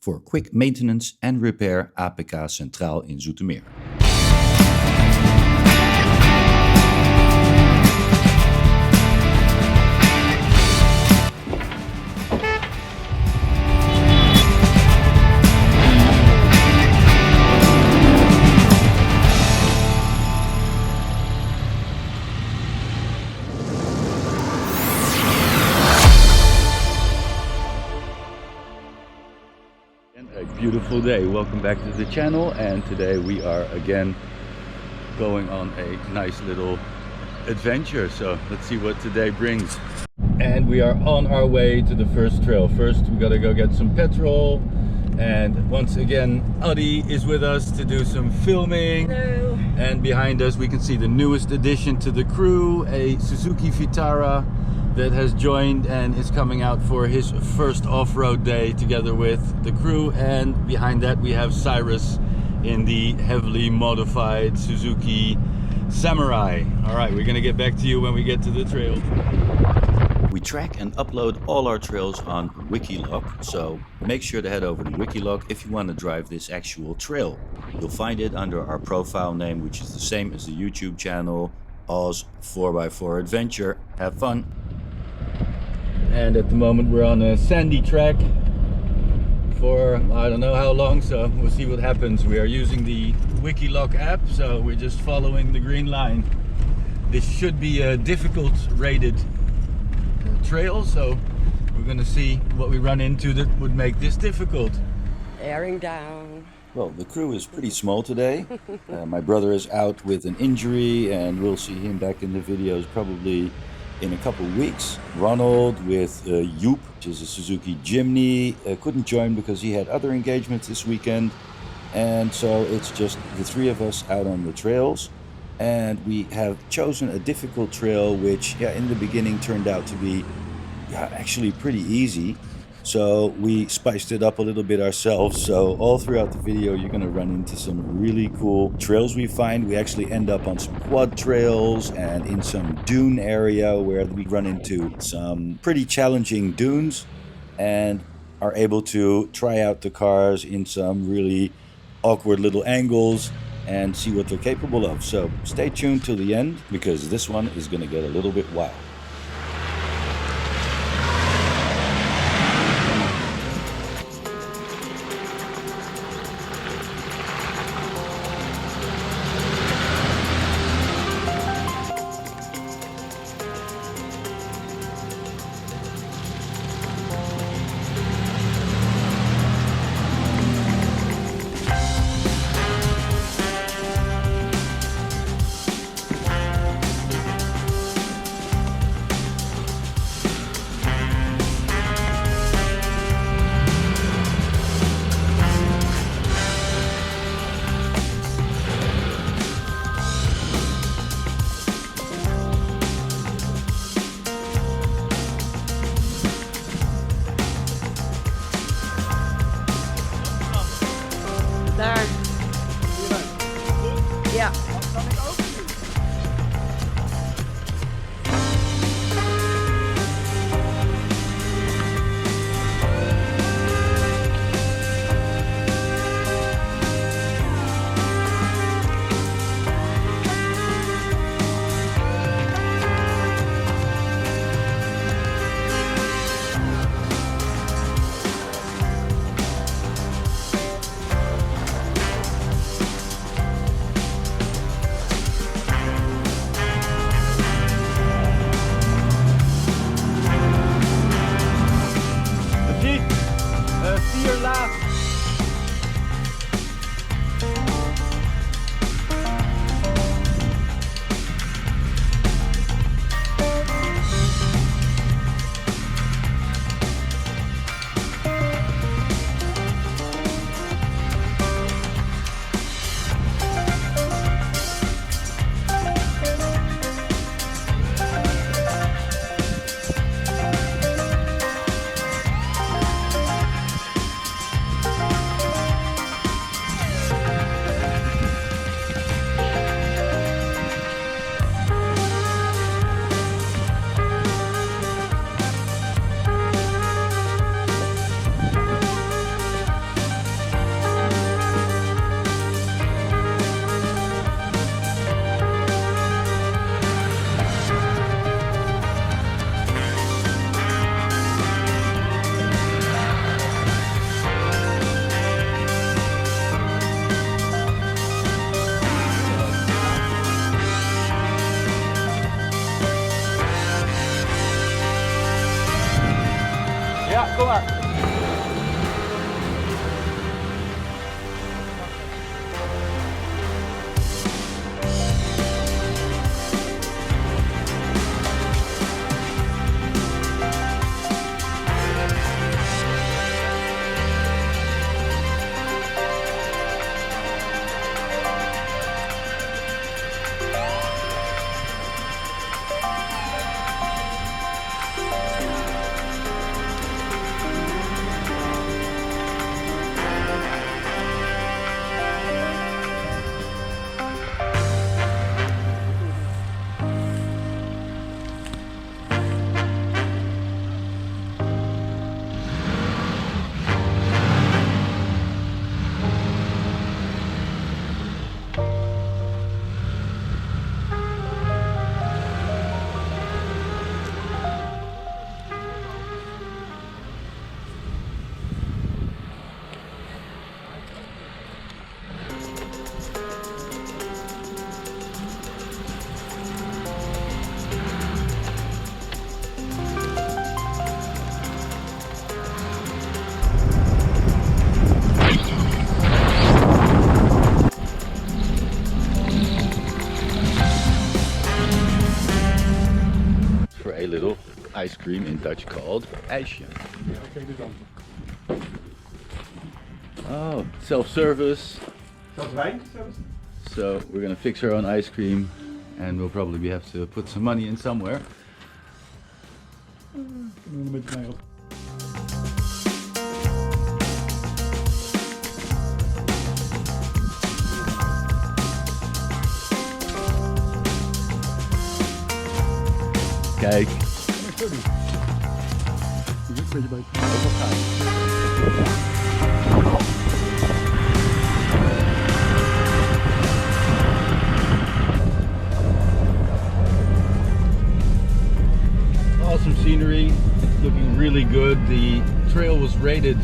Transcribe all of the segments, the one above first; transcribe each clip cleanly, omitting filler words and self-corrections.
Voor quick maintenance and repair APK Centraal in Zoetermeer. A beautiful day. Welcome back to the channel, and today we are again going on a nice little adventure. So let's see what today brings. And we are on our way to the first trail. First we gotta go get some petrol, and once again Adi is with us to do some filming. Hello. And behind us we can see the newest addition to the crew, a Suzuki Vitara that has joined and is coming out for his first off-road day together with the crew. And behind that we have Cyrus in the heavily modified Suzuki Samurai. Alright, we're gonna get back to you when we get to the trail. We track and upload all our trails on WikiLoc, so make sure to head over to WikiLoc if you want to drive this actual trail. You'll find it under our profile name, which is the same as the YouTube channel, Oz 4x4 Adventure. Have fun! And at the moment we're on a sandy track for I don't know how long, so we'll see what happens. We are using the WikiLoc app, so we're just following the green line. This should be a difficult rated trail, so we're gonna see what we run into that would make this difficult. Airing down. Well, the crew is pretty small today. My brother is out with an injury, and we'll see him back in the videos probably in a couple of weeks. Ronald with Joep, which is a Suzuki Jimny, couldn't join because he had other engagements this weekend. And so it's just the three of us out on the trails. And we have chosen a difficult trail, which in the beginning turned out to be actually pretty easy. So we spiced it up a little bit ourselves. So all throughout the video you're going to run into some really cool trails we find. We actually end up on some quad trails and in some dune area where we run into some pretty challenging dunes and are able to try out the cars in some really awkward little angles and see what they're capable of. So stay tuned till the end, because this one is going to get a little bit wild. Daar. Ja. laat. cream in Dutch called ijsje. Oh, self-service. So we're gonna fix our own ice cream, and we'll probably have to put some money in somewhere. Kijk. Awesome scenery, looking really good. The trail was rated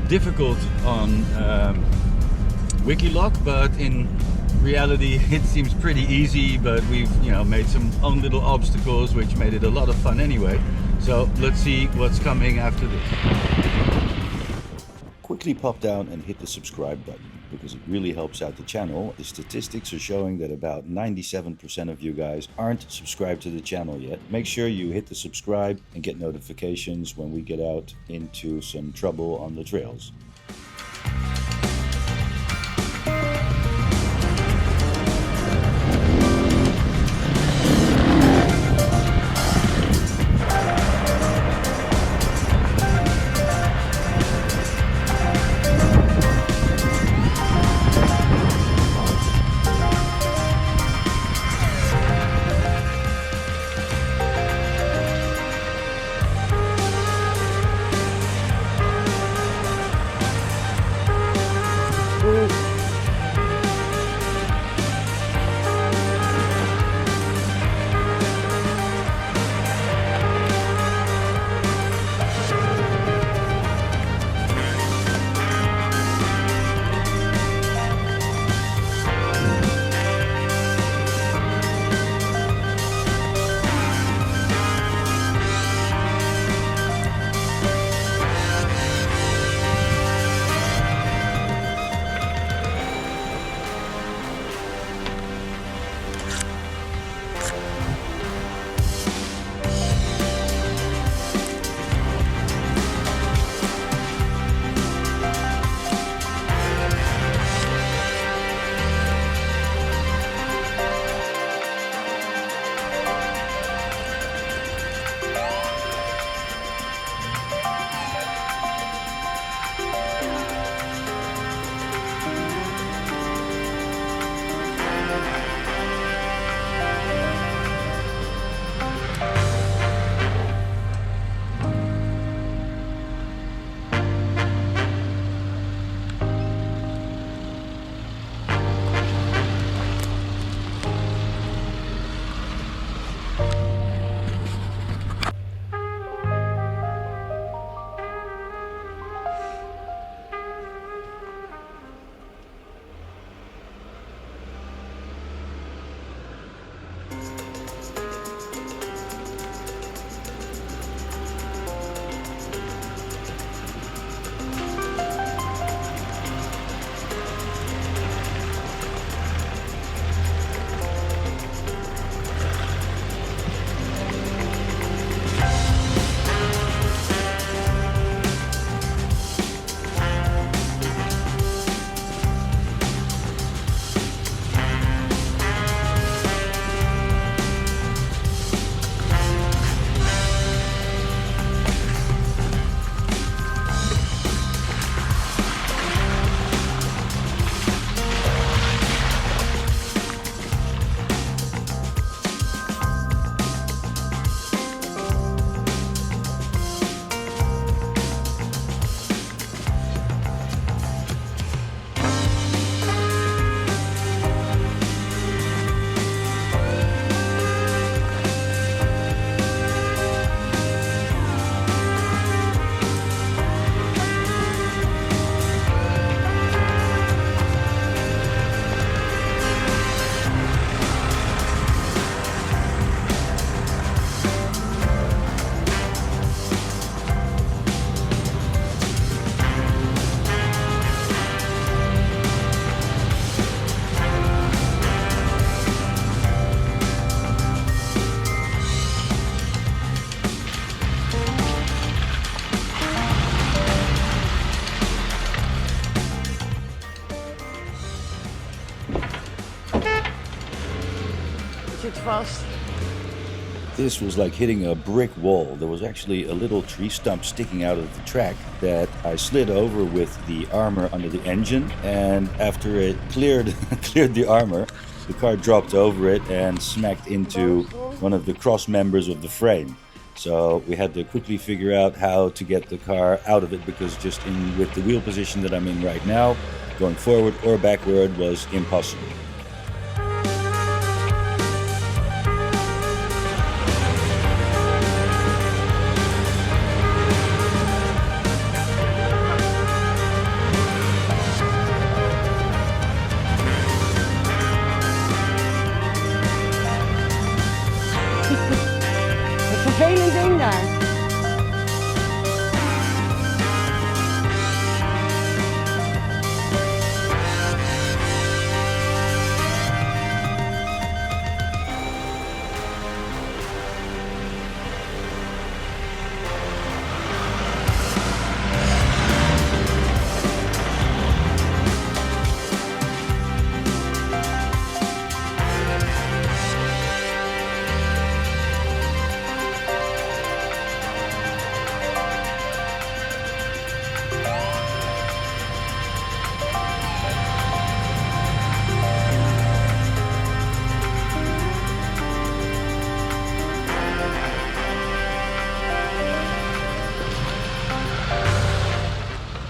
difficult on WikiLoc, but in reality it seems pretty easy, but we've made some own little obstacles which made it a lot of fun anyway. So let's see what's coming after this. Quickly pop down and hit the subscribe button because it really helps out the channel. The statistics are showing that about 97% of you guys aren't subscribed to the channel yet. Make sure you hit the subscribe and get notifications when we get out into some trouble on the trails. vast. This was like hitting a brick wall. There was actually a little tree stump sticking out of the track that I slid over with the armor under the engine, and after it cleared the armor, the car dropped over it and smacked into one of the cross members of the frame. So we had to quickly figure out how to get the car out of it, because just with the wheel position that I'm in right now, going forward or backward was impossible. Vervelend ding daar.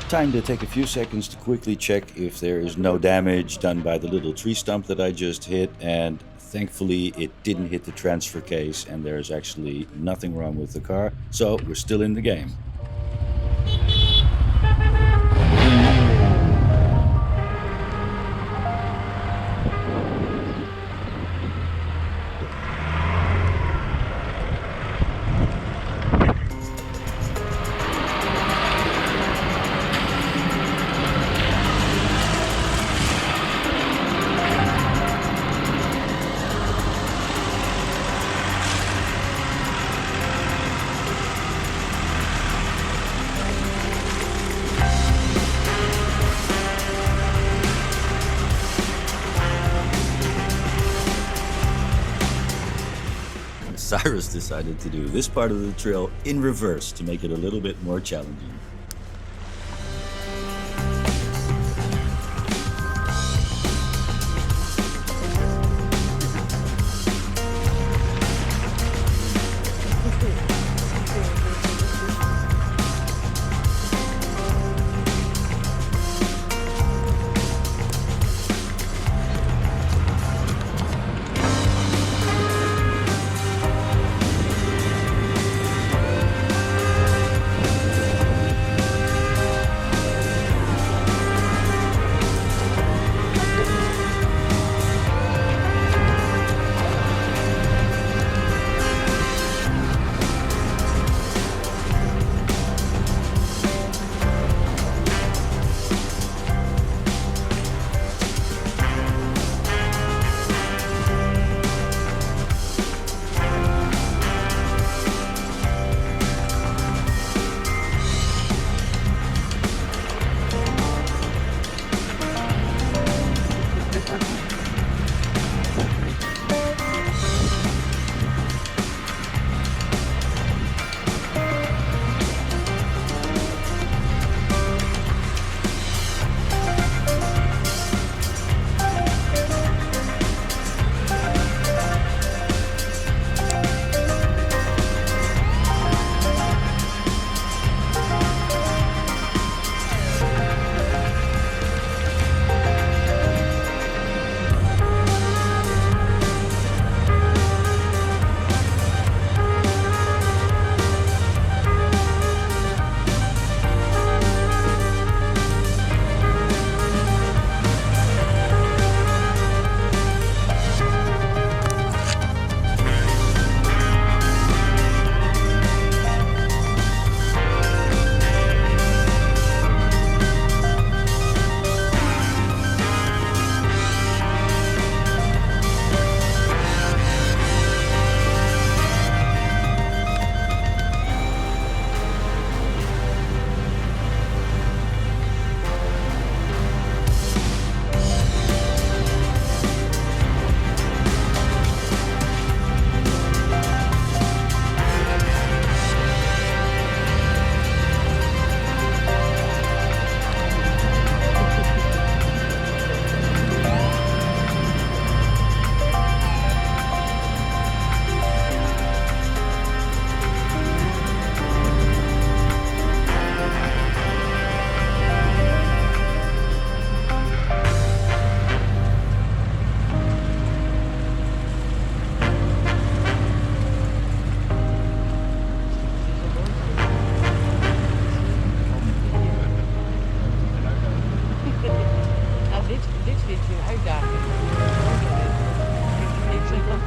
Time to take a few seconds to quickly check if there is no damage done by the little tree stump that I just hit, and thankfully it didn't hit the transfer case and there's actually nothing wrong with the car, so we're still in the game. Cyrus decided to do this part of the trail in reverse to make it a little bit more challenging. vind je een uitdaging. Ik zeg dat.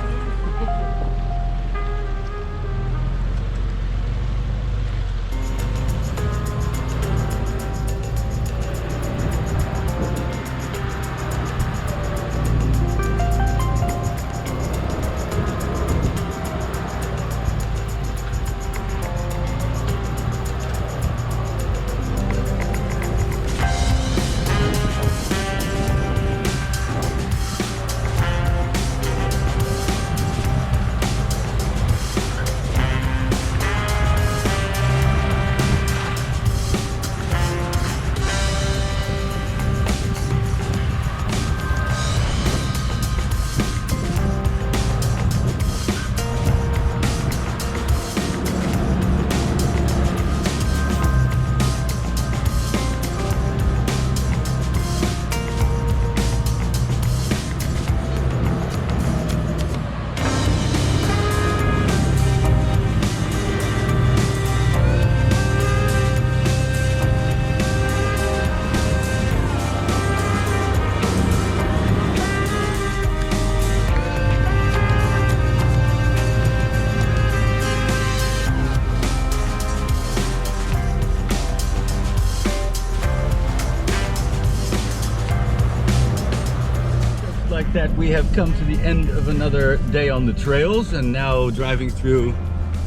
Like that, we have come to the end of another day on the trails, and now driving through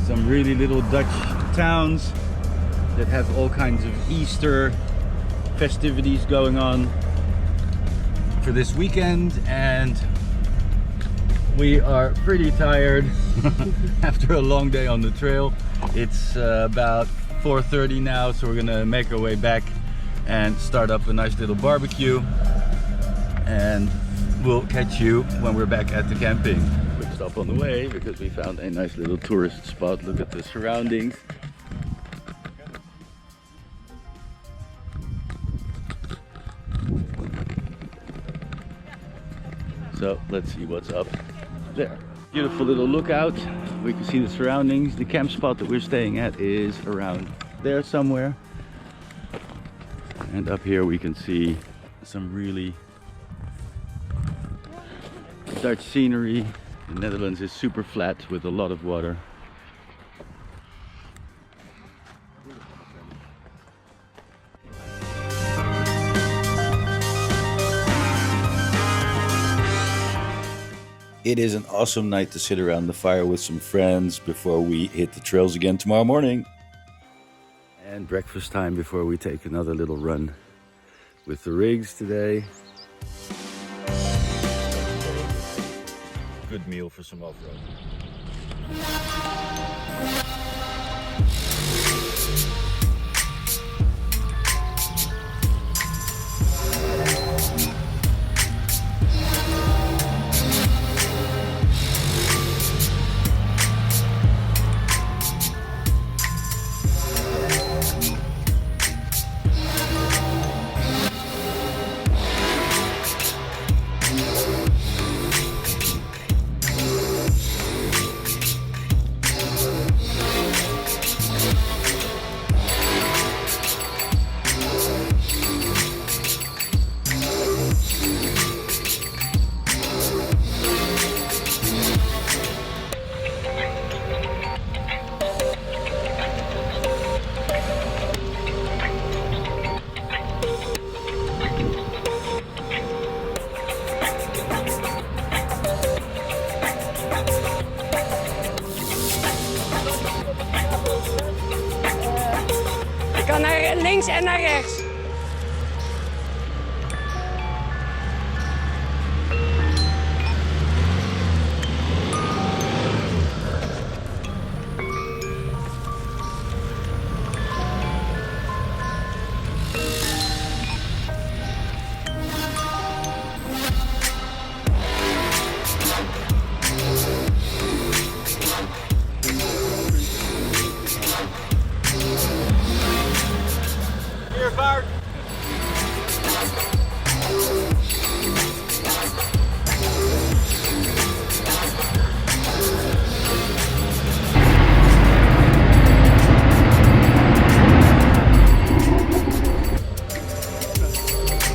some really little Dutch towns that have all kinds of Easter festivities going on for this weekend, and we are pretty tired after a long day on the trail. It's about 4:30 now, so we're gonna make our way back and start up a nice little barbecue, and we'll catch you when we're back at the camping. Quick stop on the way because we found a nice little tourist spot. Look at the surroundings. So let's see what's up there. Beautiful little lookout. We can see the surroundings. The camp spot that we're staying at is around there somewhere. And up here we can see some really Dutch scenery. The Netherlands is super flat with a lot of water. It is an awesome night to sit around the fire with some friends before we hit the trails again tomorrow morning. And breakfast time before we take another little run with the rigs today. Good meal for some off-road. kan naar links en naar rechts.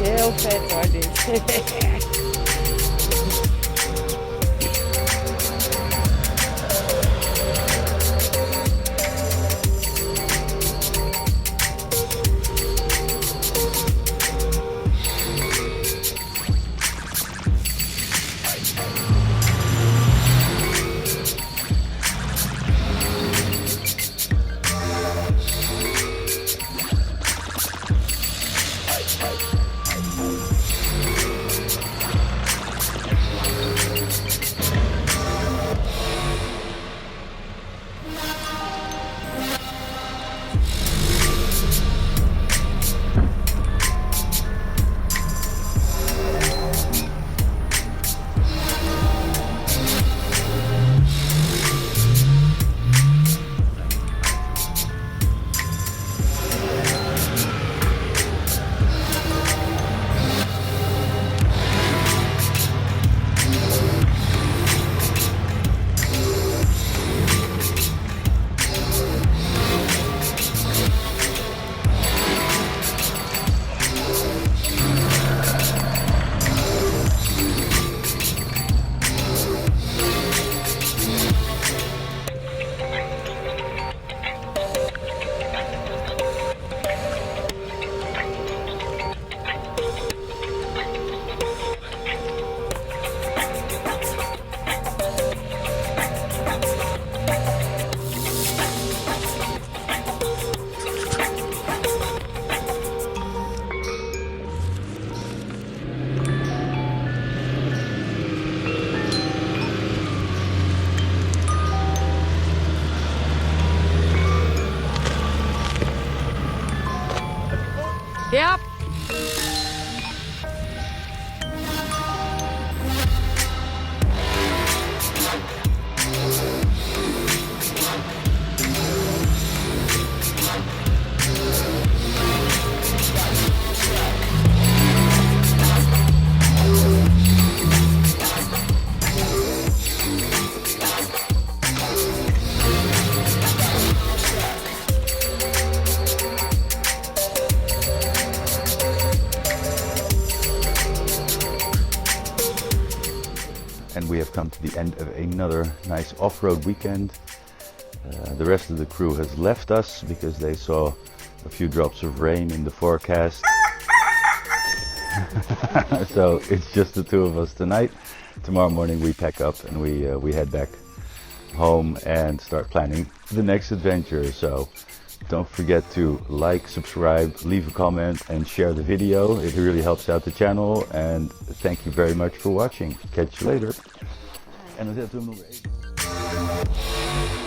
Heel vet hoor dit. Ja. And we have come to the end of another nice off-road weekend. The rest of the crew has left us because they saw a few drops of rain in the forecast. So it's just the two of us tonight. Tomorrow morning we pack up and we head back home and start planning the next adventure. So don't forget to like, subscribe, leave a comment and share the video. It really helps out the channel, and thank you very much for watching. Catch you later. En dan zetten we hem nog even.